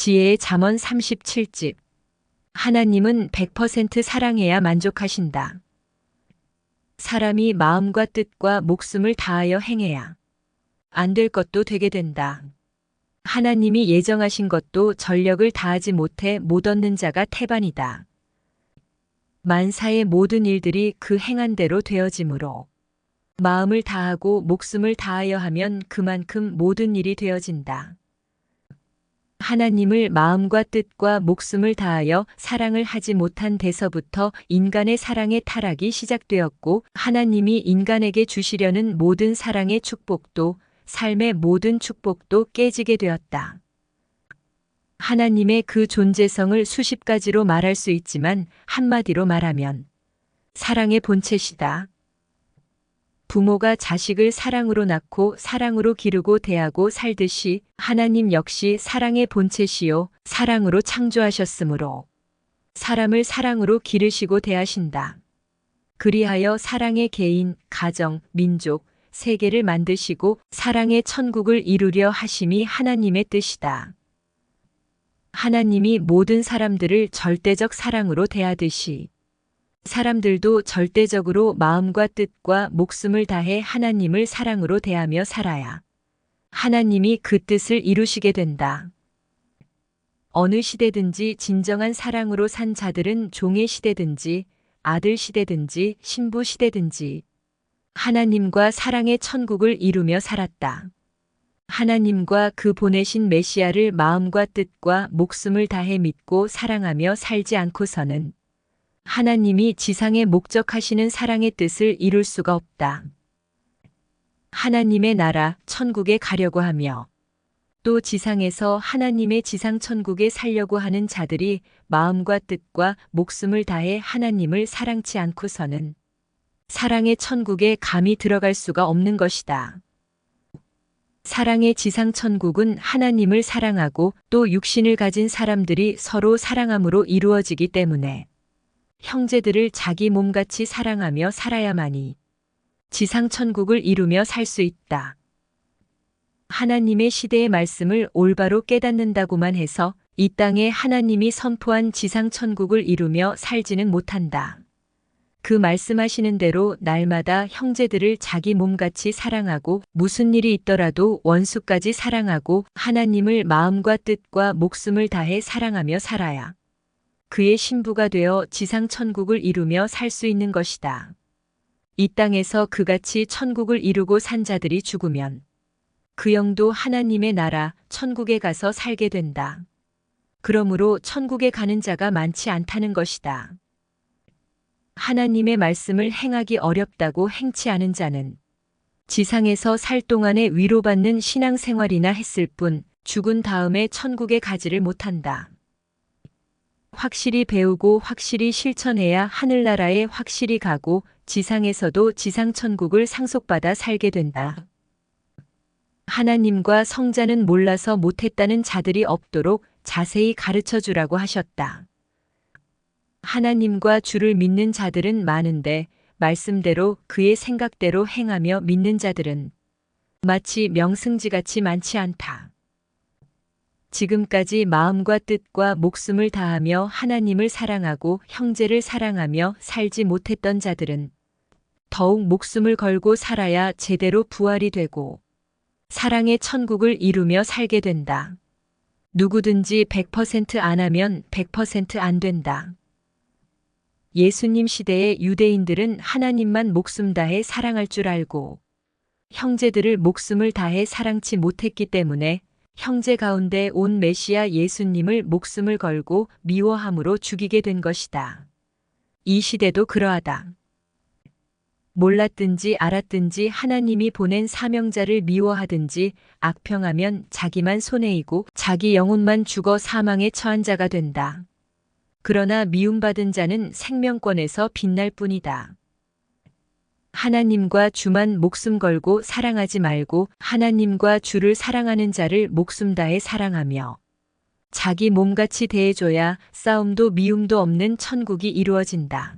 지혜의 잠언 37집. 하나님은 100% 사랑해야 만족하신다. 사람이 마음과 뜻과 목숨을 다하여 행해야 안 될 것도 되게 된다. 하나님이 예정하신 것도 전력을 다하지 못해 못 얻는 자가 태반이다. 만사의 모든 일들이 그 행한 대로 되어지므로 마음을 다하고 목숨을 다하여 하면 그만큼 모든 일이 되어진다. 하나님을 마음과 뜻과 목숨을 다하여 사랑을 하지 못한 데서부터 인간의 사랑의 타락이 시작되었고, 하나님이 인간에게 주시려는 모든 사랑의 축복도, 삶의 모든 축복도 깨지게 되었다. 하나님의 그 존재성을 수십 가지로 말할 수 있지만 한마디로 말하면 사랑의 본체시다. 부모가 자식을 사랑으로 낳고 사랑으로 기르고 대하고 살듯이 하나님 역시 사랑의 본체시요 사랑으로 창조하셨으므로 사람을 사랑으로 기르시고 대하신다. 그리하여 사랑의 개인, 가정, 민족, 세계를 만드시고 사랑의 천국을 이루려 하심이 하나님의 뜻이다. 하나님이 모든 사람들을 절대적 사랑으로 대하듯이 사람들도 절대적으로 마음과 뜻과 목숨을 다해 하나님을 사랑으로 대하며 살아야 하나님이 그 뜻을 이루시게 된다. 어느 시대든지 진정한 사랑으로 산 자들은 종의 시대든지 아들 시대든지 신부 시대든지 하나님과 사랑의 천국을 이루며 살았다. 하나님과 그 보내신 메시아를 마음과 뜻과 목숨을 다해 믿고 사랑하며 살지 않고서는 하나님이 지상에 목적하시는 사랑의 뜻을 이룰 수가 없다. 하나님의 나라, 천국에 가려고 하며 또 지상에서 하나님의 지상 천국에 살려고 하는 자들이 마음과 뜻과 목숨을 다해 하나님을 사랑치 않고서는 사랑의 천국에 감히 들어갈 수가 없는 것이다. 사랑의 지상 천국은 하나님을 사랑하고 또 육신을 가진 사람들이 서로 사랑함으로 이루어지기 때문에 형제들을 자기 몸같이 사랑하며 살아야만이 지상 천국을 이루며 살 수 있다. 하나님의 시대의 말씀을 올바로 깨닫는다고만 해서 이 땅에 하나님이 선포한 지상 천국을 이루며 살지는 못한다. 그 말씀하시는 대로 날마다 형제들을 자기 몸같이 사랑하고 무슨 일이 있더라도 원수까지 사랑하고 하나님을 마음과 뜻과 목숨을 다해 사랑하며 살아야 그의 신부가 되어 지상 천국을 이루며 살 수 있는 것이다. 이 땅에서 그같이 천국을 이루고 산 자들이 죽으면 그 영도 하나님의 나라 천국에 가서 살게 된다. 그러므로 천국에 가는 자가 많지 않다는 것이다. 하나님의 말씀을 행하기 어렵다고 행치 않은 자는 지상에서 살 동안에 위로받는 신앙생활이나 했을 뿐 죽은 다음에 천국에 가지를 못한다. 확실히 배우고 확실히 실천해야 하늘나라에 확실히 가고 지상에서도 지상천국을 상속받아 살게 된다. 하나님과 성자는 몰라서 못했다는 자들이 없도록 자세히 가르쳐 주라고 하셨다. 하나님과 주를 믿는 자들은 많은데 말씀대로 그의 생각대로 행하며 믿는 자들은 마치 명승지같이 많지 않다. 지금까지 마음과 뜻과 목숨을 다하며 하나님을 사랑하고 형제를 사랑하며 살지 못했던 자들은 더욱 목숨을 걸고 살아야 제대로 부활이 되고 사랑의 천국을 이루며 살게 된다. 누구든지 100% 안 하면 100% 안 된다. 예수님 시대의 유대인들은 하나님만 목숨 다해 사랑할 줄 알고 형제들을 목숨을 다해 사랑치 못했기 때문에 형제 가운데 온 메시아 예수님을 목숨을 걸고 미워함으로 죽이게 된 것이다. 이 시대도 그러하다. 몰랐든지 알았든지 하나님이 보낸 사명자를 미워하든지 악평하면 자기만 손해이고 자기 영혼만 죽어 사망에 처한 자가 된다. 그러나 미움받은 자는 생명권에서 빛날 뿐이다. 하나님과 주만 목숨 걸고 사랑하지 말고 하나님과 주를 사랑하는 자를 목숨 다해 사랑하며 자기 몸같이 대해줘야 싸움도 미움도 없는 천국이 이루어진다.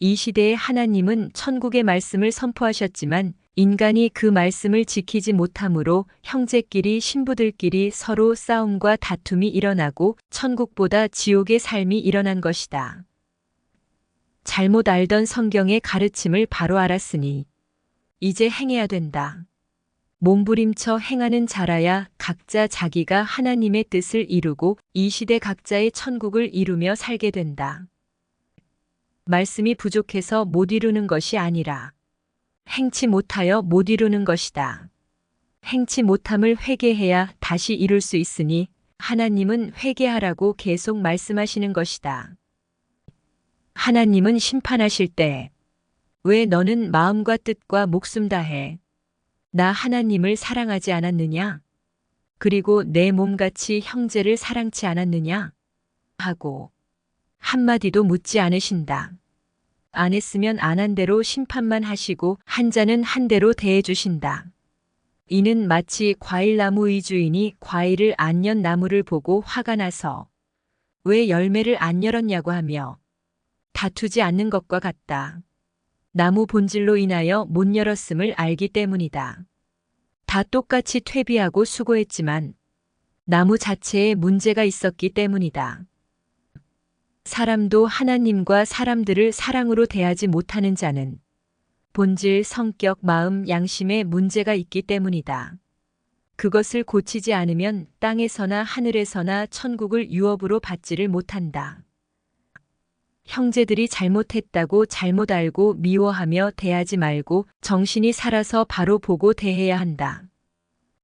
이 시대의 하나님은 천국의 말씀을 선포하셨지만 인간이 그 말씀을 지키지 못함으로 형제끼리 신부들끼리 서로 싸움과 다툼이 일어나고 천국보다 지옥의 삶이 일어난 것이다. 잘못 알던 성경의 가르침을 바로 알았으니 이제 행해야 된다. 몸부림쳐 행하는 자라야 각자 자기가 하나님의 뜻을 이루고 이 시대 각자의 천국을 이루며 살게 된다. 말씀이 부족해서 못 이루는 것이 아니라 행치 못하여 못 이루는 것이다. 행치 못함을 회개해야 다시 이룰 수 있으니 하나님은 회개하라고 계속 말씀하시는 것이다. 하나님은 심판하실 때 왜 너는 마음과 뜻과 목숨 다해 나 하나님을 사랑하지 않았느냐? 그리고 내 몸같이 형제를 사랑치 않았느냐? 하고 한마디도 묻지 않으신다. 안 했으면 안 한 대로 심판만 하시고 한 자는 한 대로 대해 주신다. 이는 마치 과일나무의 주인이 과일을 안 연 나무를 보고 화가 나서 왜 열매를 안 열었냐고 하며 다투지 않는 것과 같다. 나무 본질로 인하여 못 열었음을 알기 때문이다. 다 똑같이 퇴비하고 수고했지만 나무 자체에 문제가 있었기 때문이다. 사람도 하나님과 사람들을 사랑으로 대하지 못하는 자는 본질, 성격, 마음, 양심에 문제가 있기 때문이다. 그것을 고치지 않으면 땅에서나 하늘에서나 천국을 유업으로 받지를 못한다. 형제들이 잘못했다고 잘못 알고 미워하며 대하지 말고 정신이 살아서 바로 보고 대해야 한다.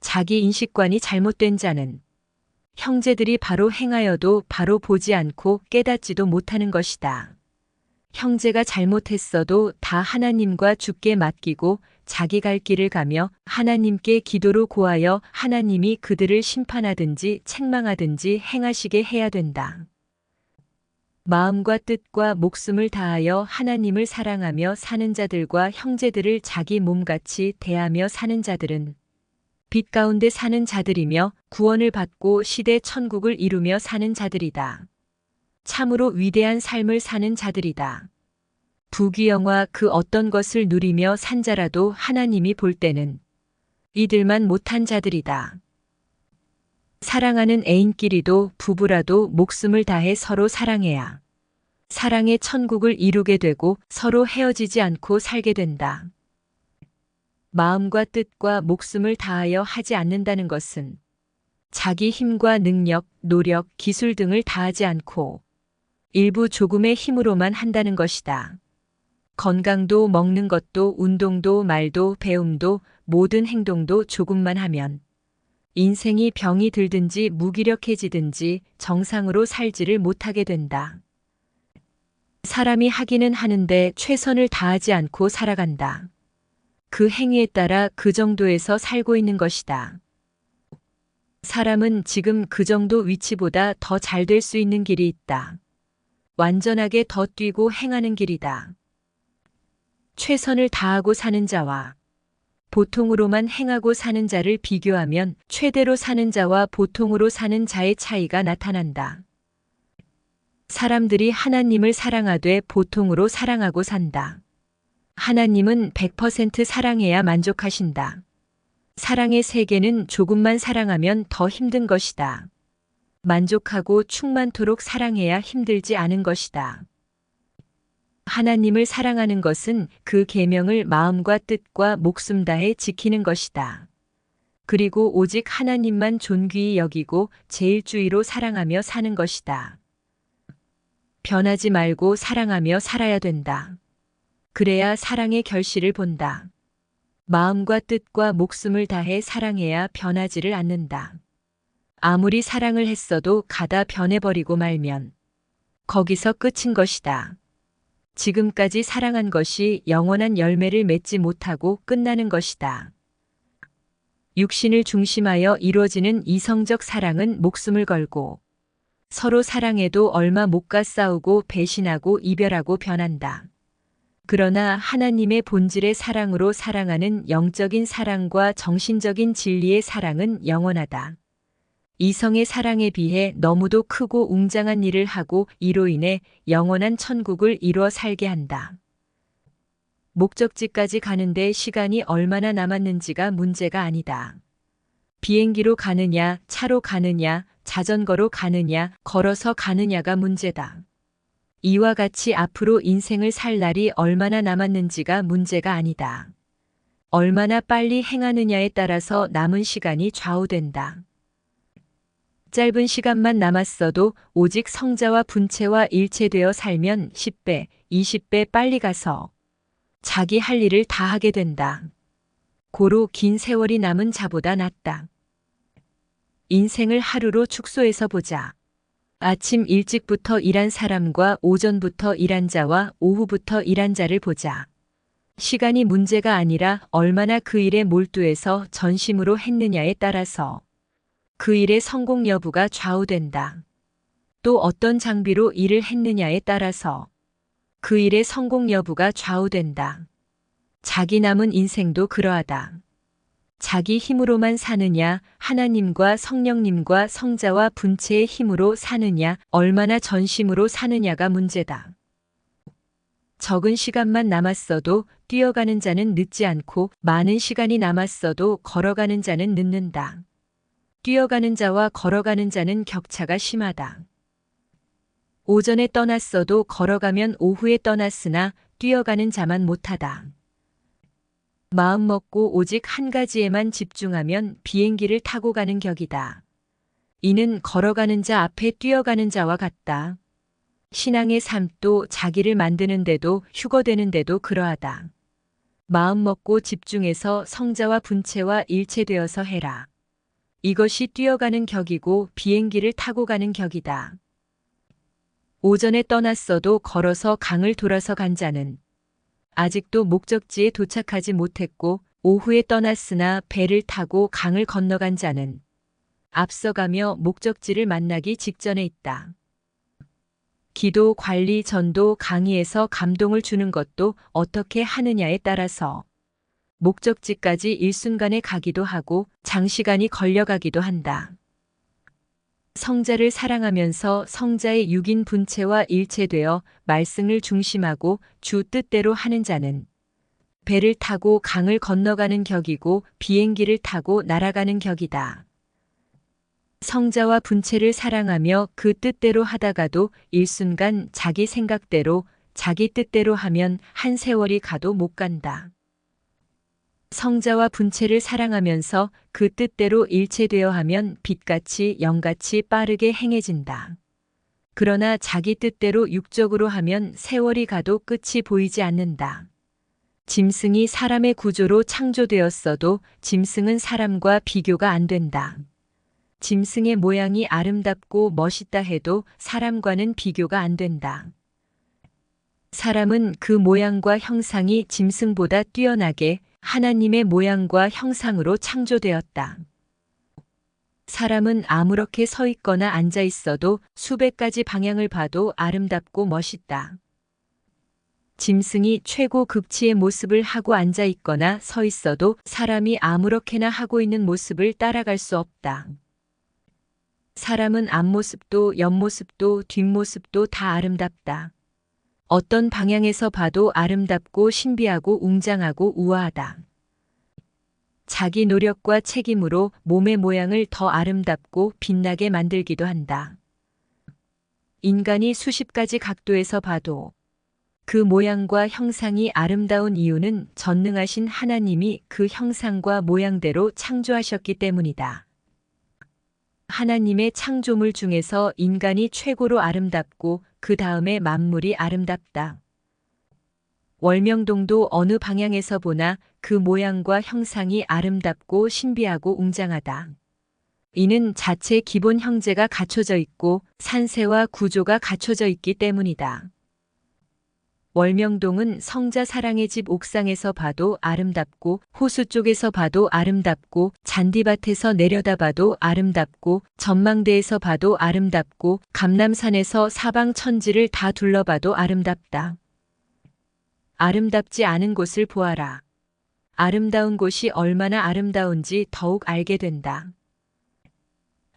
자기 인식관이 잘못된 자는 형제들이 바로 행하여도 바로 보지 않고 깨닫지도 못하는 것이다. 형제가 잘못했어도 다 하나님과 주께 맡기고 자기 갈 길을 가며 하나님께 기도로 고하여 하나님이 그들을 심판하든지 책망하든지 행하시게 해야 된다. 마음과 뜻과 목숨을 다하여 하나님을 사랑하며 사는 자들과 형제들을 자기 몸같이 대하며 사는 자들은 빛 가운데 사는 자들이며 구원을 받고 시대 천국을 이루며 사는 자들이다. 참으로 위대한 삶을 사는 자들이다. 부귀영화 그 어떤 것을 누리며 산 자라도 하나님이 볼 때는 이들만 못한 자들이다. 사랑하는 애인끼리도 부부라도 목숨을 다해 서로 사랑해야 사랑의 천국을 이루게 되고 서로 헤어지지 않고 살게 된다. 마음과 뜻과 목숨을 다하여 하지 않는다는 것은 자기 힘과 능력, 노력, 기술 등을 다하지 않고 일부 조금의 힘으로만 한다는 것이다. 건강도 먹는 것도 운동도 말도 배움도 모든 행동도 조금만 하면 인생이 병이 들든지 무기력해지든지 정상으로 살지를 못하게 된다. 사람이 하기는 하는데 최선을 다하지 않고 살아간다. 그 행위에 따라 그 정도에서 살고 있는 것이다. 사람은 지금 그 정도 위치보다 더 잘 될 수 있는 길이 있다. 완전하게 더 뛰고 행하는 길이다. 최선을 다하고 사는 자와 보통으로만 행하고 사는 자를 비교하면 최대로 사는 자와 보통으로 사는 자의 차이가 나타난다. 사람들이 하나님을 사랑하되 보통으로 사랑하고 산다. 하나님은 100% 사랑해야 만족하신다. 사랑의 세계는 조금만 사랑하면 더 힘든 것이다. 만족하고 충만토록 사랑해야 힘들지 않은 것이다. 하나님을 사랑하는 것은 그 계명을 마음과 뜻과 목숨 다해 지키는 것이다. 그리고 오직 하나님만 존귀히 여기고 제일주의로 사랑하며 사는 것이다. 변하지 말고 사랑하며 살아야 된다. 그래야 사랑의 결실을 본다. 마음과 뜻과 목숨을 다해 사랑해야 변하지를 않는다. 아무리 사랑을 했어도 가다 변해버리고 말면 거기서 끝인 것이다. 지금까지 사랑한 것이 영원한 열매를 맺지 못하고 끝나는 것이다. 육신을 중심하여 이루어지는 이성적 사랑은 목숨을 걸고 서로 사랑해도 얼마 못 가 싸우고 배신하고 이별하고 변한다. 그러나 하나님의 본질의 사랑으로 사랑하는 영적인 사랑과 정신적인 진리의 사랑은 영원하다. 이성의 사랑에 비해 너무도 크고 웅장한 일을 하고 이로 인해 영원한 천국을 이루어 살게 한다. 목적지까지 가는데 시간이 얼마나 남았는지가 문제가 아니다. 비행기로 가느냐, 차로 가느냐, 자전거로 가느냐, 걸어서 가느냐가 문제다. 이와 같이 앞으로 인생을 살 날이 얼마나 남았는지가 문제가 아니다. 얼마나 빨리 행하느냐에 따라서 남은 시간이 좌우된다. 짧은 시간만 남았어도 오직 성자와 분체와 일체되어 살면 10배, 20배 빨리 가서 자기 할 일을 다 하게 된다. 고로 긴 세월이 남은 자보다 낫다. 인생을 하루로 축소해서 보자. 아침 일찍부터 일한 사람과 오전부터 일한 자와 오후부터 일한 자를 보자. 시간이 문제가 아니라 얼마나 그 일에 몰두해서 전심으로 했느냐에 따라서 그 일의 성공 여부가 좌우된다. 또 어떤 장비로 일을 했느냐에 따라서 그 일의 성공 여부가 좌우된다. 자기 남은 인생도 그러하다. 자기 힘으로만 사느냐, 하나님과 성령님과 성자와 분체의 힘으로 사느냐, 얼마나 전심으로 사느냐가 문제다. 적은 시간만 남았어도 뛰어가는 자는 늦지 않고 많은 시간이 남았어도 걸어가는 자는 늦는다. 뛰어가는 자와 걸어가는 자는 격차가 심하다. 오전에 떠났어도 걸어가면 오후에 떠났으나 뛰어가는 자만 못하다. 마음 먹고 오직 한 가지에만 집중하면 비행기를 타고 가는 격이다. 이는 걸어가는 자 앞에 뛰어가는 자와 같다. 신앙의 삶도 자기를 만드는데도 휴거되는데도 그러하다. 마음 먹고 집중해서 성자와 분체와 일체되어서 해라. 이것이 뛰어가는 격이고 비행기를 타고 가는 격이다. 오전에 떠났어도 걸어서 강을 돌아서 간 자는 아직도 목적지에 도착하지 못했고 오후에 떠났으나 배를 타고 강을 건너간 자는 앞서가며 목적지를 만나기 직전에 있다. 기도, 관리, 전도, 강의에서 감동을 주는 것도 어떻게 하느냐에 따라서 목적지까지 일순간에 가기도 하고 장시간이 걸려가기도 한다. 성자를 사랑하면서 성자의 육인 분체와 일체되어 말씀을 중심하고 주 뜻대로 하는 자는 배를 타고 강을 건너가는 격이고 비행기를 타고 날아가는 격이다. 성자와 분체를 사랑하며 그 뜻대로 하다가도 일순간 자기 생각대로 자기 뜻대로 하면 한 세월이 가도 못 간다. 성자와 분체를 사랑하면서 그 뜻대로 일체되어 하면 빛같이 영같이 빠르게 행해진다. 그러나 자기 뜻대로 육적으로 하면 세월이 가도 끝이 보이지 않는다. 짐승이 사람의 구조로 창조되었어도 짐승은 사람과 비교가 안 된다. 짐승의 모양이 아름답고 멋있다 해도 사람과는 비교가 안 된다. 사람은 그 모양과 형상이 짐승보다 뛰어나게 하나님의 모양과 형상으로 창조되었다. 사람은 아무렇게 서 있거나 앉아 있어도 수백 가지 방향을 봐도 아름답고 멋있다. 짐승이 최고 극치의 모습을 하고 앉아 있거나 서 있어도 사람이 아무렇게나 하고 있는 모습을 따라갈 수 없다. 사람은 앞모습도 옆모습도 뒷모습도 다 아름답다. 어떤 방향에서 봐도 아름답고 신비하고 웅장하고 우아하다. 자기 노력과 책임으로 몸의 모양을 더 아름답고 빛나게 만들기도 한다. 인간이 수십 가지 각도에서 봐도 그 모양과 형상이 아름다운 이유는 전능하신 하나님이 그 형상과 모양대로 창조하셨기 때문이다. 하나님의 창조물 중에서 인간이 최고로 아름답고 그 다음에 만물이 아름답다. 월명동도 어느 방향에서 보나 그 모양과 형상이 아름답고 신비하고 웅장하다. 이는 자체 기본 형제가 갖춰져 있고 산세와 구조가 갖춰져 있기 때문이다. 월명동은 성자 사랑의 집 옥상에서 봐도 아름답고 호수 쪽에서 봐도 아름답고 잔디밭에서 내려다봐도 아름답고 전망대에서 봐도 아름답고 감람산에서 사방 천지를 다 둘러봐도 아름답다. 아름답지 않은 곳을 보아라. 아름다운 곳이 얼마나 아름다운지 더욱 알게 된다.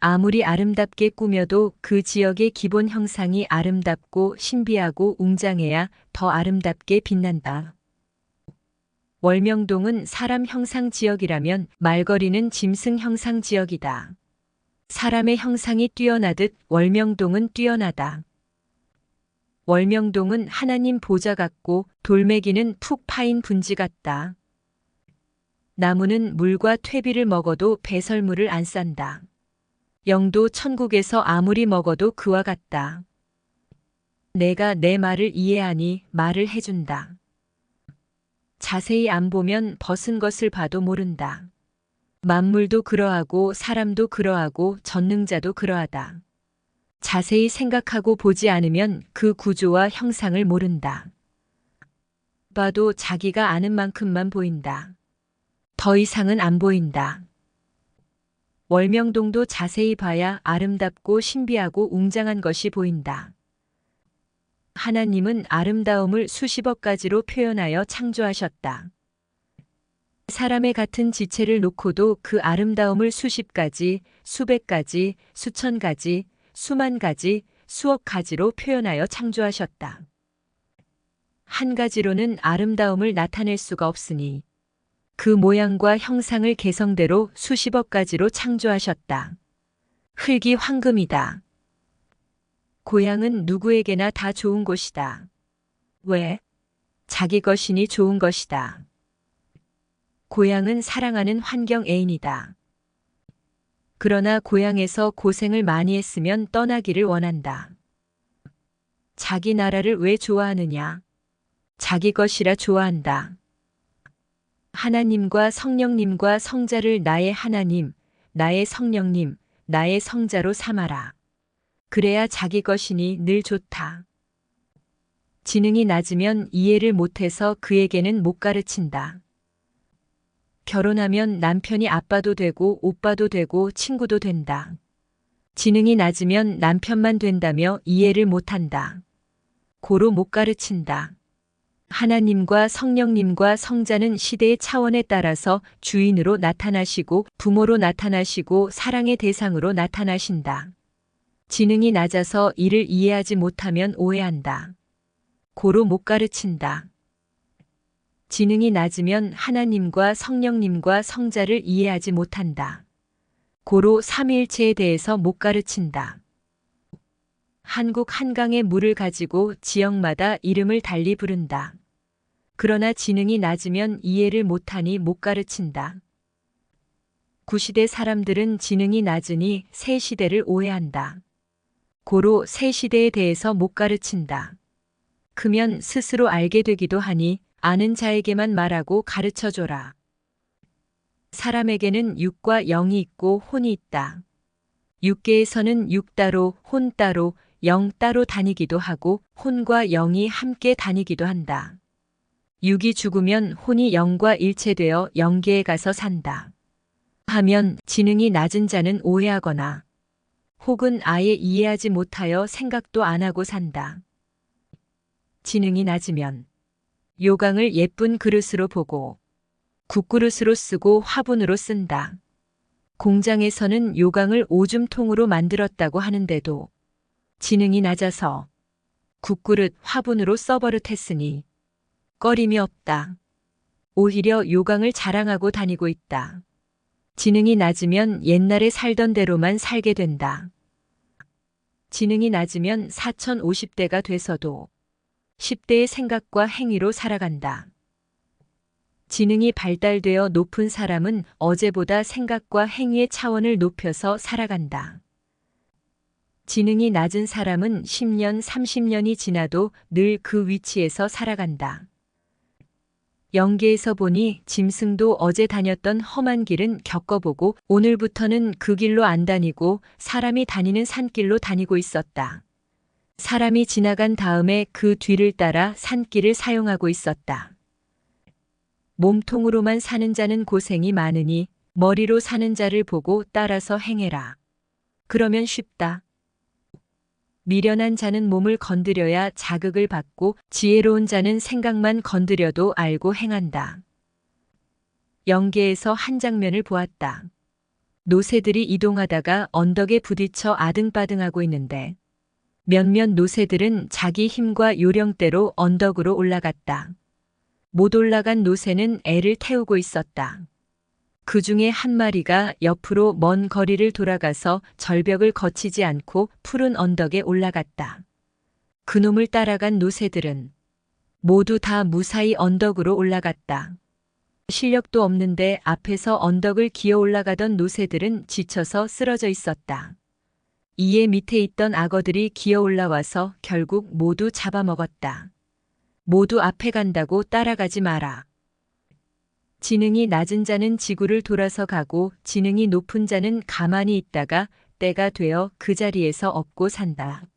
아무리 아름답게 꾸며도 그 지역의 기본 형상이 아름답고 신비하고 웅장해야 더 아름답게 빛난다. 월명동은 사람 형상 지역이라면 말거리는 짐승 형상 지역이다. 사람의 형상이 뛰어나듯 월명동은 뛰어나다. 월명동은 하나님 보좌 같고 돌멩이는 푹 파인 분지 같다. 나무는 물과 퇴비를 먹어도 배설물을 안 싼다. 영도 천국에서 아무리 먹어도 그와 같다. 내가 내 말을 이해하니 말을 해준다. 자세히 안 보면 벗은 것을 봐도 모른다. 만물도 그러하고 사람도 그러하고 전능자도 그러하다. 자세히 생각하고 보지 않으면 그 구조와 형상을 모른다. 봐도 자기가 아는 만큼만 보인다. 더 이상은 안 보인다. 월명동도 자세히 봐야 아름답고 신비하고 웅장한 것이 보인다. 하나님은 아름다움을 수십억 가지로 표현하여 창조하셨다. 사람의 같은 지체를 놓고도 그 아름다움을 수십 가지, 수백 가지, 수천 가지, 수만 가지, 수억 가지로 표현하여 창조하셨다. 한 가지로는 아름다움을 나타낼 수가 없으니 그 모양과 형상을 개성대로 수십억 가지로 창조하셨다. 흙이 황금이다. 고향은 누구에게나 다 좋은 곳이다. 왜? 자기 것이니 좋은 것이다. 고향은 사랑하는 환경 애인이다. 그러나 고향에서 고생을 많이 했으면 떠나기를 원한다. 자기 나라를 왜 좋아하느냐? 자기 것이라 좋아한다. 하나님과 성령님과 성자를 나의 하나님, 나의 성령님, 나의 성자로 삼아라. 그래야 자기 것이니 늘 좋다. 지능이 낮으면 이해를 못해서 그에게는 못 가르친다. 결혼하면 남편이 아빠도 되고 오빠도 되고 친구도 된다. 지능이 낮으면 남편만 된다며 이해를 못한다. 고로 못 가르친다. 하나님과 성령님과 성자는 시대의 차원에 따라서 주인으로 나타나시고 부모로 나타나시고 사랑의 대상으로 나타나신다. 지능이 낮아서 이를 이해하지 못하면 오해한다. 고로 못 가르친다. 지능이 낮으면 하나님과 성령님과 성자를 이해하지 못한다. 고로 삼위일체에 대해서 못 가르친다. 한국 한강의 물을 가지고 지역마다 이름을 달리 부른다. 그러나 지능이 낮으면 이해를 못하니 못 가르친다. 구시대 사람들은 지능이 낮으니 새 시대를 오해한다. 고로 새 시대에 대해서 못 가르친다. 크면 스스로 알게 되기도 하니 아는 자에게만 말하고 가르쳐줘라. 사람에게는 육과 영이 있고 혼이 있다. 육계에서는 육 따로, 혼 따로, 영 따로 다니기도 하고 혼과 영이 함께 다니기도 한다. 육이 죽으면 혼이 영과 일체되어 영계에 가서 산다. 하면 지능이 낮은 자는 오해하거나 혹은 아예 이해하지 못하여 생각도 안 하고 산다. 지능이 낮으면 요강을 예쁜 그릇으로 보고 국그릇으로 쓰고 화분으로 쓴다. 공장에서는 요강을 오줌통으로 만들었다고 하는데도 지능이 낮아서 국그릇 화분으로 써버릇했으니 꺼림이 없다. 오히려 요강을 자랑하고 다니고 있다. 지능이 낮으면 옛날에 살던 대로만 살게 된다. 지능이 낮으면 4050대가 돼서도 10대의 생각과 행위로 살아간다. 지능이 발달되어 높은 사람은 어제보다 생각과 행위의 차원을 높여서 살아간다. 지능이 낮은 사람은 10년, 30년이 지나도 늘 그 위치에서 살아간다. 영계에서 보니 짐승도 어제 다녔던 험한 길은 겪어보고 오늘부터는 그 길로 안 다니고 사람이 다니는 산길로 다니고 있었다. 사람이 지나간 다음에 그 뒤를 따라 산길을 사용하고 있었다. 몸통으로만 사는 자는 고생이 많으니 머리로 사는 자를 보고 따라서 행해라. 그러면 쉽다. 미련한 자는 몸을 건드려야 자극을 받고 지혜로운 자는 생각만 건드려도 알고 행한다. 영계에서 한 장면을 보았다. 노새들이 이동하다가 언덕에 부딪혀 아등바등하고 있는데 몇몇 노새들은 자기 힘과 요령대로 언덕으로 올라갔다. 못 올라간 노새는 애를 태우고 있었다. 그 중에 한 마리가 옆으로 먼 거리를 돌아가서 절벽을 거치지 않고 푸른 언덕에 올라갔다. 그놈을 따라간 노새들은 모두 다 무사히 언덕으로 올라갔다. 실력도 없는데 앞에서 언덕을 기어 올라가던 노새들은 지쳐서 쓰러져 있었다. 이에 밑에 있던 악어들이 기어 올라와서 결국 모두 잡아먹었다. 모두 앞에 간다고 따라가지 마라. 지능이 낮은 자는 지구를 돌아서 가고 지능이 높은 자는 가만히 있다가 때가 되어 그 자리에서 업고 산다.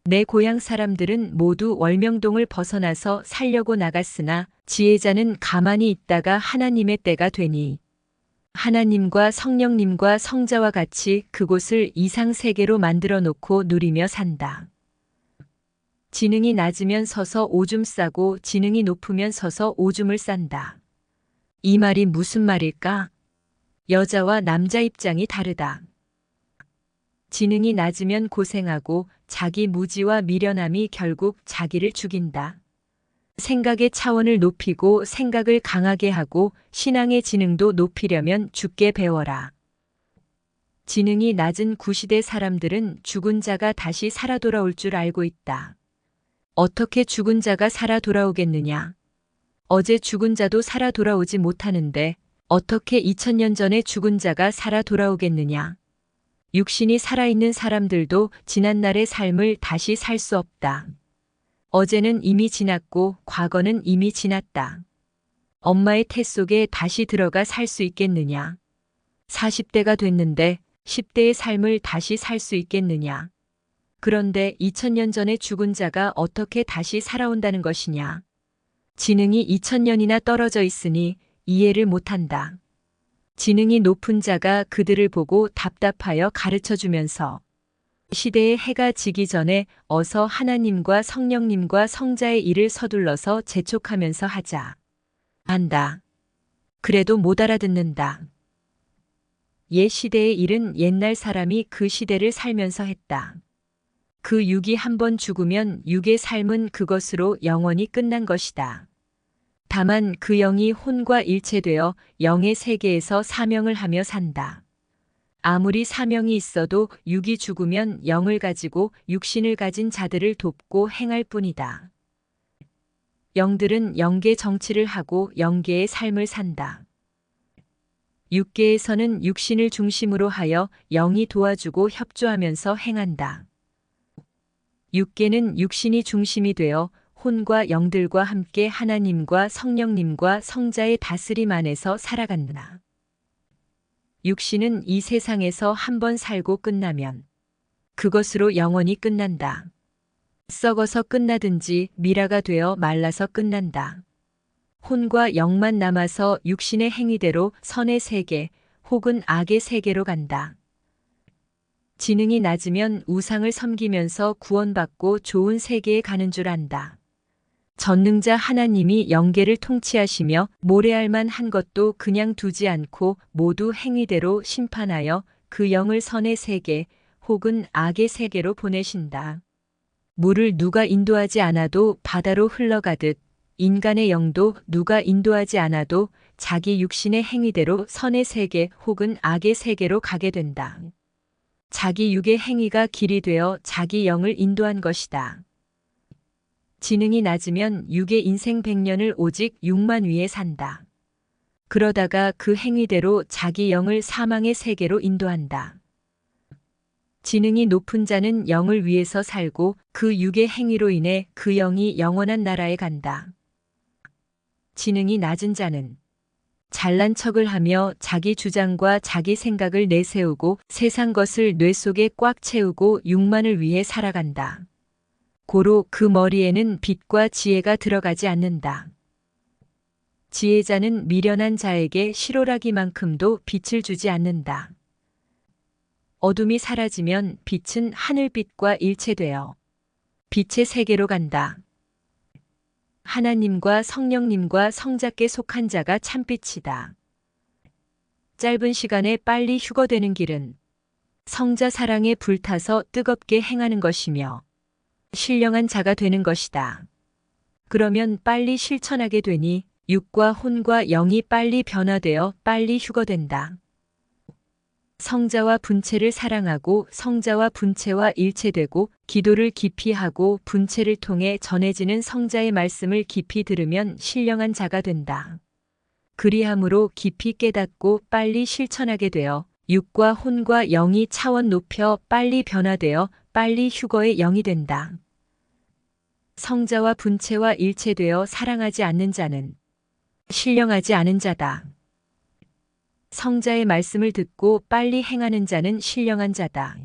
내 고향 사람들은 모두 월명동을 벗어나서 살려고 나갔으나 지혜자는 가만히 있다가 하나님의 때가 되니 하나님과 성령님과 성자와 같이 그곳을 이상세계로 만들어 놓고 누리며 산다. 지능이 낮으면 서서 오줌 싸고 지능이 높으면 서서 오줌을 싼다. 이 말이 무슨 말일까? 여자와 남자 입장이 다르다. 지능이 낮으면 고생하고 자기 무지와 미련함이 결국 자기를 죽인다. 생각의 차원을 높이고 생각을 강하게 하고 신앙의 지능도 높이려면 죽게 배워라. 지능이 낮은 구시대 사람들은 죽은 자가 다시 살아 돌아올 줄 알고 있다. 어떻게 죽은 자가 살아 돌아오겠느냐? 어제 죽은 자도 살아 돌아오지 못하는데 어떻게 2000년 전에 죽은 자가 살아 돌아오겠느냐? 육신이 살아있는 사람들도 지난날의 삶을 다시 살 수 없다. 어제는 이미 지났고 과거는 이미 지났다. 엄마의 태 속에 다시 들어가 살 수 있겠느냐? 40대가 됐는데 10대의 삶을 다시 살 수 있겠느냐? 그런데 2000년 전에 죽은 자가 어떻게 다시 살아온다는 것이냐? 지능이 2000년이나 떨어져 있으니 이해를 못한다. 지능이 높은 자가 그들을 보고 답답하여 가르쳐주면서 시대의 해가 지기 전에 어서 하나님과 성령님과 성자의 일을 서둘러서 재촉하면서 하자. 한다. 그래도 못 알아듣는다. 옛 시대의 일은 옛날 사람이 그 시대를 살면서 했다. 그 육이 한번 죽으면 육의 삶은 그것으로 영원히 끝난 것이다. 다만 그 영이 혼과 일체되어 영의 세계에서 사명을 하며 산다. 아무리 사명이 있어도 육이 죽으면 영을 가지고 육신을 가진 자들을 돕고 행할 뿐이다. 영들은 영계 정치를 하고 영계의 삶을 산다. 육계에서는 육신을 중심으로 하여 영이 도와주고 협조하면서 행한다. 육계는 육신이 중심이 되어 혼과 영들과 함께 하나님과 성령님과 성자의 다스림 안에서 살아간다. 육신은 이 세상에서 한번 살고 끝나면 그것으로 영원히 끝난다. 썩어서 끝나든지 미라가 되어 말라서 끝난다. 혼과 영만 남아서 육신의 행위대로 선의 세계 혹은 악의 세계로 간다. 지능이 낮으면 우상을 섬기면서 구원받고 좋은 세계에 가는 줄 안다. 전능자 하나님이 영계를 통치하시며 모래알만 한 것도 그냥 두지 않고 모두 행위대로 심판하여 그 영을 선의 세계 혹은 악의 세계로 보내신다. 물을 누가 인도하지 않아도 바다로 흘러가듯 인간의 영도 누가 인도하지 않아도 자기 육신의 행위대로 선의 세계 혹은 악의 세계로 가게 된다. 자기 육의 행위가 길이 되어 자기 영을 인도한 것이다. 지능이 낮으면 육의 인생 100년을 오직 육만 위에 산다. 그러다가 그 행위대로 자기 영을 사망의 세계로 인도한다. 지능이 높은 자는 영을 위해서 살고 그 육의 행위로 인해 그 영이 영원한 나라에 간다. 지능이 낮은 자는 잘난 척을 하며 자기 주장과 자기 생각을 내세우고 세상 것을 뇌 속에 꽉 채우고 육만을 위해 살아간다. 고로 그 머리에는 빛과 지혜가 들어가지 않는다. 지혜자는 미련한 자에게 실오라기만큼도 빛을 주지 않는다. 어둠이 사라지면 빛은 하늘빛과 일체되어 빛의 세계로 간다. 하나님과 성령님과 성자께 속한 자가 참빛이다. 짧은 시간에 빨리 휴거되는 길은 성자 사랑에 불타서 뜨겁게 행하는 것이며 신령한 자가 되는 것이다. 그러면 빨리 실천하게 되니 육과 혼과 영이 빨리 변화되어 빨리 휴거된다. 성자와 분체를 사랑하고 성자와 분체와 일체되고 기도를 깊이 하고 분체를 통해 전해지는 성자의 말씀을 깊이 들으면 신령한 자가 된다. 그리함으로 깊이 깨닫고 빨리 실천하게 되어 육과 혼과 영이 차원 높여 빨리 변화되어 빨리 휴거의 영이 된다. 성자와 분체와 일체되어 사랑하지 않는 자는 신령하지 않은 자다. 성자의 말씀을 듣고 빨리 행하는 자는 신령한 자다.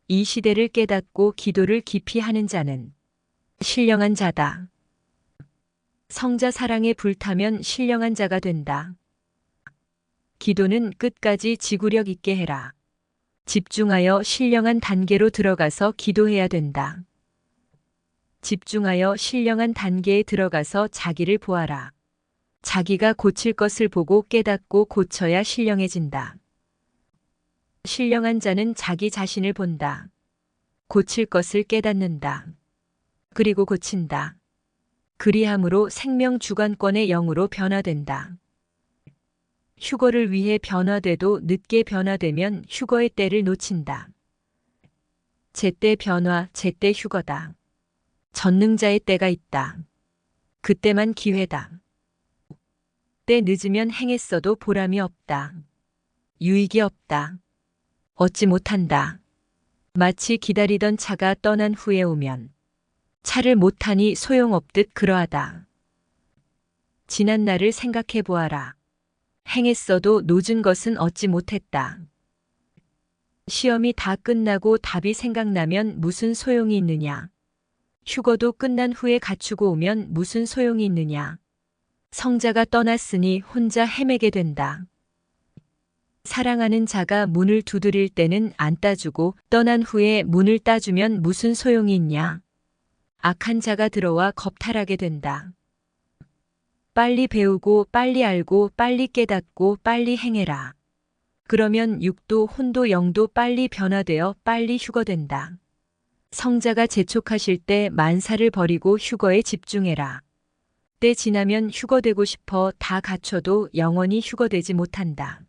이 시대를 깨닫고 기도를 깊이 하는 자는 신령한 자다. 성자 사랑에 불타면 신령한 자가 된다. 기도는 끝까지 지구력 있게 해라. 집중하여 신령한 단계로 들어가서 기도해야 된다. 집중하여 신령한 단계에 들어가서 자기를 보아라. 자기가 고칠 것을 보고 깨닫고 고쳐야 신령해진다. 신령한 자는 자기 자신을 본다. 고칠 것을 깨닫는다. 그리고 고친다. 그리함으로 생명 주관권의 영으로 변화된다. 휴거를 위해 변화돼도 늦게 변화되면 휴거의 때를 놓친다. 제때 변화, 제때 휴거다. 전능자의 때가 있다. 그때만 기회다. 때 늦으면 행했어도 보람이 없다. 유익이 없다. 얻지 못한다. 마치 기다리던 차가 떠난 후에 오면 차를 못 타니 소용없듯 그러하다. 지난 날을 생각해 보아라. 행했어도 놓은 것은 얻지 못했다. 시험이 다 끝나고 답이 생각나면 무슨 소용이 있느냐. 휴거도 끝난 후에 갖추고 오면 무슨 소용이 있느냐. 성자가 떠났으니 혼자 헤매게 된다. 사랑하는 자가 문을 두드릴 때는 안 따주고 떠난 후에 문을 따주면 무슨 소용이 있냐. 악한 자가 들어와 겁탈하게 된다. 빨리 배우고 빨리 알고 빨리 깨닫고 빨리 행해라. 그러면 육도 혼도 영도 빨리 변화되어 빨리 휴거된다. 성자가 재촉하실 때 만사를 버리고 휴거에 집중해라. 때 지나면 휴거되고 싶어 다 갖춰도 영원히 휴거되지 못한다.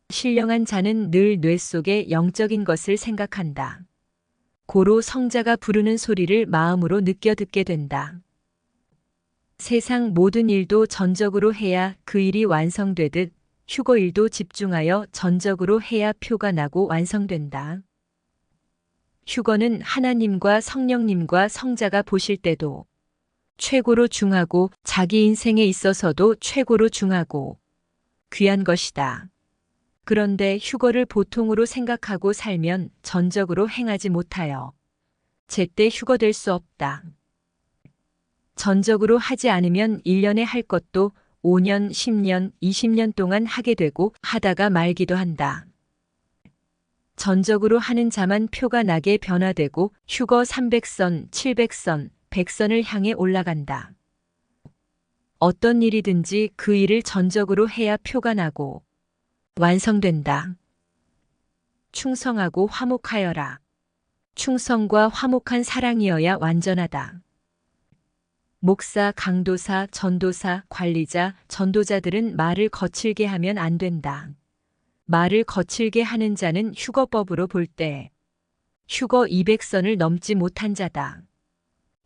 신령한 자는 늘 뇌 속에 영적인 것을 생각한다. 고로 성자가 부르는 소리를 마음으로 느껴 듣게 된다. 세상 모든 일도 전적으로 해야 그 일이 완성되듯 휴거 일도 집중하여 전적으로 해야 표가 나고 완성된다. 휴거는 하나님과 성령님과 성자가 보실 때도 최고로 중하고 자기 인생에 있어서도 최고로 중하고 귀한 것이다. 그런데 휴거를 보통으로 생각하고 살면 전적으로 행하지 못하여 제때 휴거될 수 없다. 전적으로 하지 않으면 1년에 할 것도 5년, 10년, 20년 동안 하게 되고 하다가 말기도 한다. 전적으로 하는 자만 표가 나게 변화되고 휴거 300선, 700선, 100선을 향해 올라간다. 어떤 일이든지 그 일을 전적으로 해야 표가 나고 완성된다. 충성하고 화목하여라. 충성과 화목한 사랑이어야 완전하다. 목사, 강도사, 전도사, 관리자, 전도자들은 말을 거칠게 하면 안 된다. 말을 거칠게 하는 자는 휴거법으로 볼 때 휴거 200선을 넘지 못한 자다.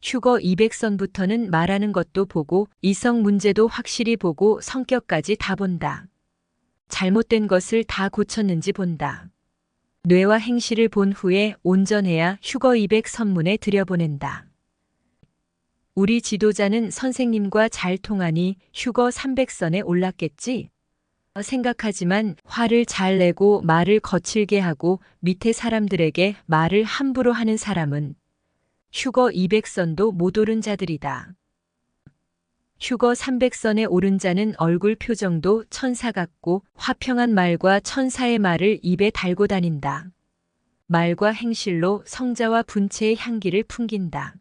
휴거 200선부터는 말하는 것도 보고 이성 문제도 확실히 보고 성격까지 다 본다. 잘못된 것을 다 고쳤는지 본다. 뇌와 행실을 본 후에 온전해야 휴거 200선문에 들여보낸다. 우리 지도자는 선생님과 잘 통하니 휴거 300선에 올랐겠지? 생각하지만 화를 잘 내고 말을 거칠게 하고 밑에 사람들에게 말을 함부로 하는 사람은 휴거 200선도 못 오른 자들이다. 휴거 300선에 오른 자는 얼굴 표정도 천사 같고 화평한 말과 천사의 말을 입에 달고 다닌다. 말과 행실로 성자와 분체의 향기를 풍긴다.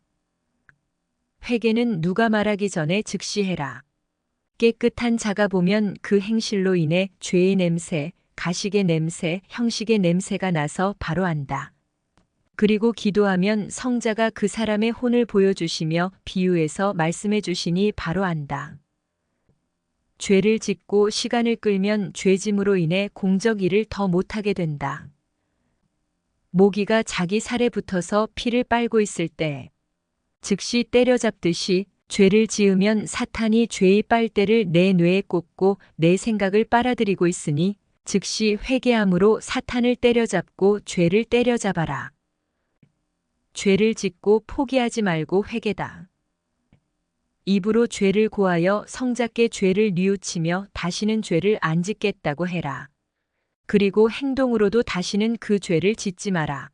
회개는 누가 말하기 전에 즉시 해라. 깨끗한 자가 보면 그 행실로 인해 죄의 냄새, 가식의 냄새, 형식의 냄새가 나서 바로 안다. 그리고 기도하면 성자가 그 사람의 혼을 보여주시며 비유해서 말씀해 주시니 바로 안다. 죄를 짓고 시간을 끌면 죄짐으로 인해 공적 일을 더 못하게 된다. 모기가 자기 살에 붙어서 피를 빨고 있을 때 즉시 때려잡듯이 죄를 지으면 사탄이 죄의 빨대를 내 뇌에 꽂고 내 생각을 빨아들이고 있으니 즉시 회개함으로 사탄을 때려잡고 죄를 때려잡아라. 죄를 짓고 포기하지 말고 회개다. 입으로 죄를 고하여 성자께 죄를 뉘우치며 다시는 죄를 안 짓겠다고 해라. 그리고 행동으로도 다시는 그 죄를 짓지 마라.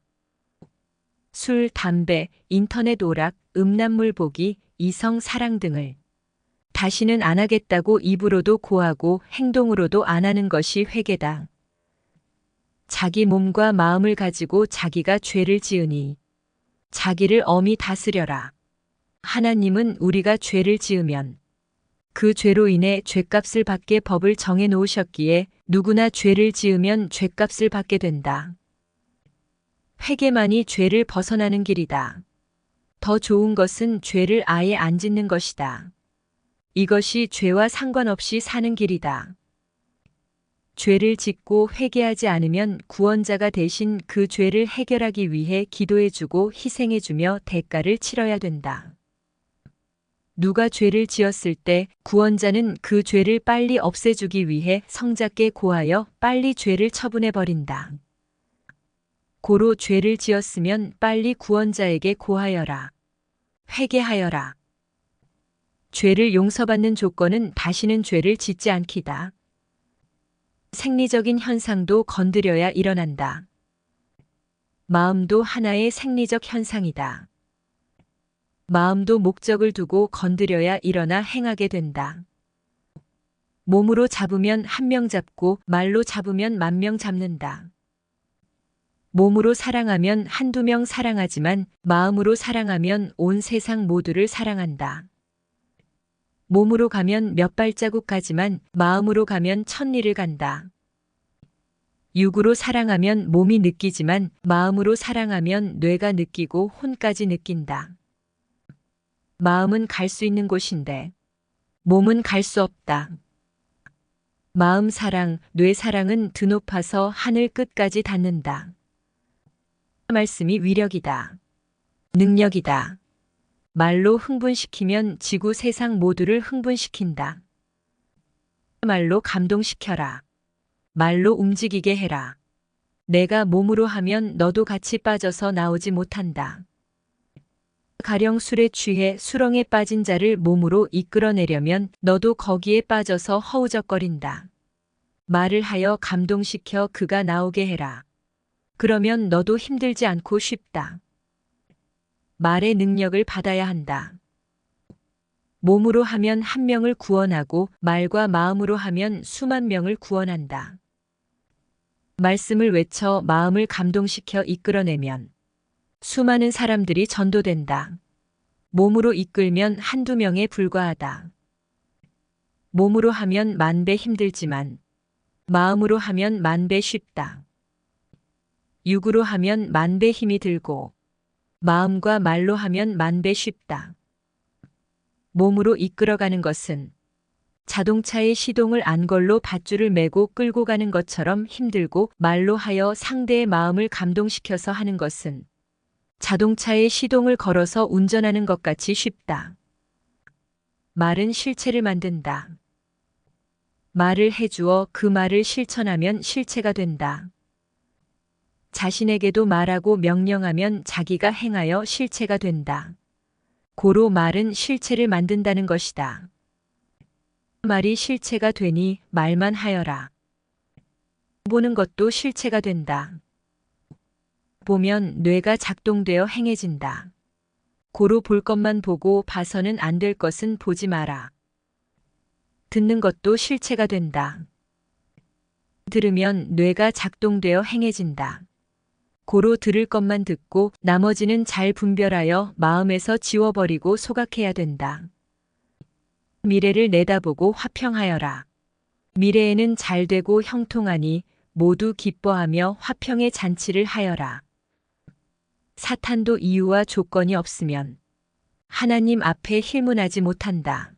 술, 담배, 인터넷 오락, 음란물 보기, 이성 사랑 등을 다시는 안 하겠다고 입으로도 고하고 행동으로도 안 하는 것이 회개다. 자기 몸과 마음을 가지고 자기가 죄를 지으니 자기를 엄히 다스려라. 하나님은 우리가 죄를 지으면 그 죄로 인해 죄값을 받게 법을 정해 놓으셨기에 누구나 죄를 지으면 죄값을 받게 된다. 회개만이 죄를 벗어나는 길이다. 더 좋은 것은 죄를 아예 안 짓는 것이다. 이것이 죄와 상관없이 사는 길이다. 죄를 짓고 회개하지 않으면 구원자가 대신 그 죄를 해결하기 위해 기도해주고 희생해주며 대가를 치러야 된다. 누가 죄를 지었을 때 구원자는 그 죄를 빨리 없애주기 위해 성자께 고하여 빨리 죄를 처분해버린다. 고로 죄를 지었으면 빨리 구원자에게 고하여라. 회개하여라. 죄를 용서받는 조건은 다시는 죄를 짓지 않기다. 생리적인 현상도 건드려야 일어난다. 마음도 하나의 생리적 현상이다. 마음도 목적을 두고 건드려야 일어나 행하게 된다. 몸으로 잡으면 한 명 잡고 말로 잡으면 10,000명 잡는다. 몸으로 사랑하면 한두 명 사랑하지만 마음으로 사랑하면 온 세상 모두를 사랑한다. 몸으로 가면 몇 발자국 가지만 마음으로 가면 1000리를 간다. 육으로 사랑하면 몸이 느끼지만 마음으로 사랑하면 뇌가 느끼고 혼까지 느낀다. 마음은 갈 수 있는 곳인데 몸은 갈 수 없다. 마음 사랑, 뇌 사랑은 드높아서 하늘 끝까지 닿는다. 말씀이 위력이다. 능력이다. 말로 흥분시키면 지구 세상 모두를 흥분시킨다. 말로 감동시켜라. 말로 움직이게 해라. 내가 몸으로 하면 너도 같이 빠져서 나오지 못한다. 가령 술에 취해 수렁에 빠진 자를 몸으로 이끌어내려면 너도 거기에 빠져서 허우적거린다. 말을 하여 감동시켜 그가 나오게 해라. 그러면 너도 힘들지 않고 쉽다. 말의 능력을 받아야 한다. 몸으로 하면 한 명을 구원하고 말과 마음으로 하면 수만 명을 구원한다. 말씀을 외쳐 마음을 감동시켜 이끌어내면 수많은 사람들이 전도된다. 몸으로 이끌면 한두 명에 불과하다. 몸으로 하면 10,000배 힘들지만 마음으로 하면 10,000배 쉽다. 육으로 하면 10,000배 힘이 들고 마음과 말로 하면 10,000배 쉽다. 몸으로 이끌어가는 것은 자동차의 시동을 안 걸로 밧줄을 메고 끌고 가는 것처럼 힘들고 말로 하여 상대의 마음을 감동시켜서 하는 것은 자동차의 시동을 걸어서 운전하는 것 같이 쉽다. 말은 실체를 만든다. 말을 해주어 그 말을 실천하면 실체가 된다. 자신에게도 말하고 명령하면 자기가 행하여 실체가 된다. 고로 말은 실체를 만든다는 것이다. 말이 실체가 되니 말만 하여라. 보는 것도 실체가 된다. 보면 뇌가 작동되어 행해진다. 고로 볼 것만 보고 봐서는 안 될 것은 보지 마라. 듣는 것도 실체가 된다. 들으면 뇌가 작동되어 행해진다. 고로 들을 것만 듣고 나머지는 잘 분별하여 마음에서 지워버리고 소각해야 된다. 미래를 내다보고 화평하여라. 미래에는 잘 되고 형통하니 모두 기뻐하며 화평의 잔치를 하여라. 사탄도 이유와 조건이 없으면 하나님 앞에 힐문하지 못한다.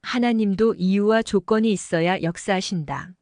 하나님도 이유와 조건이 있어야 역사하신다.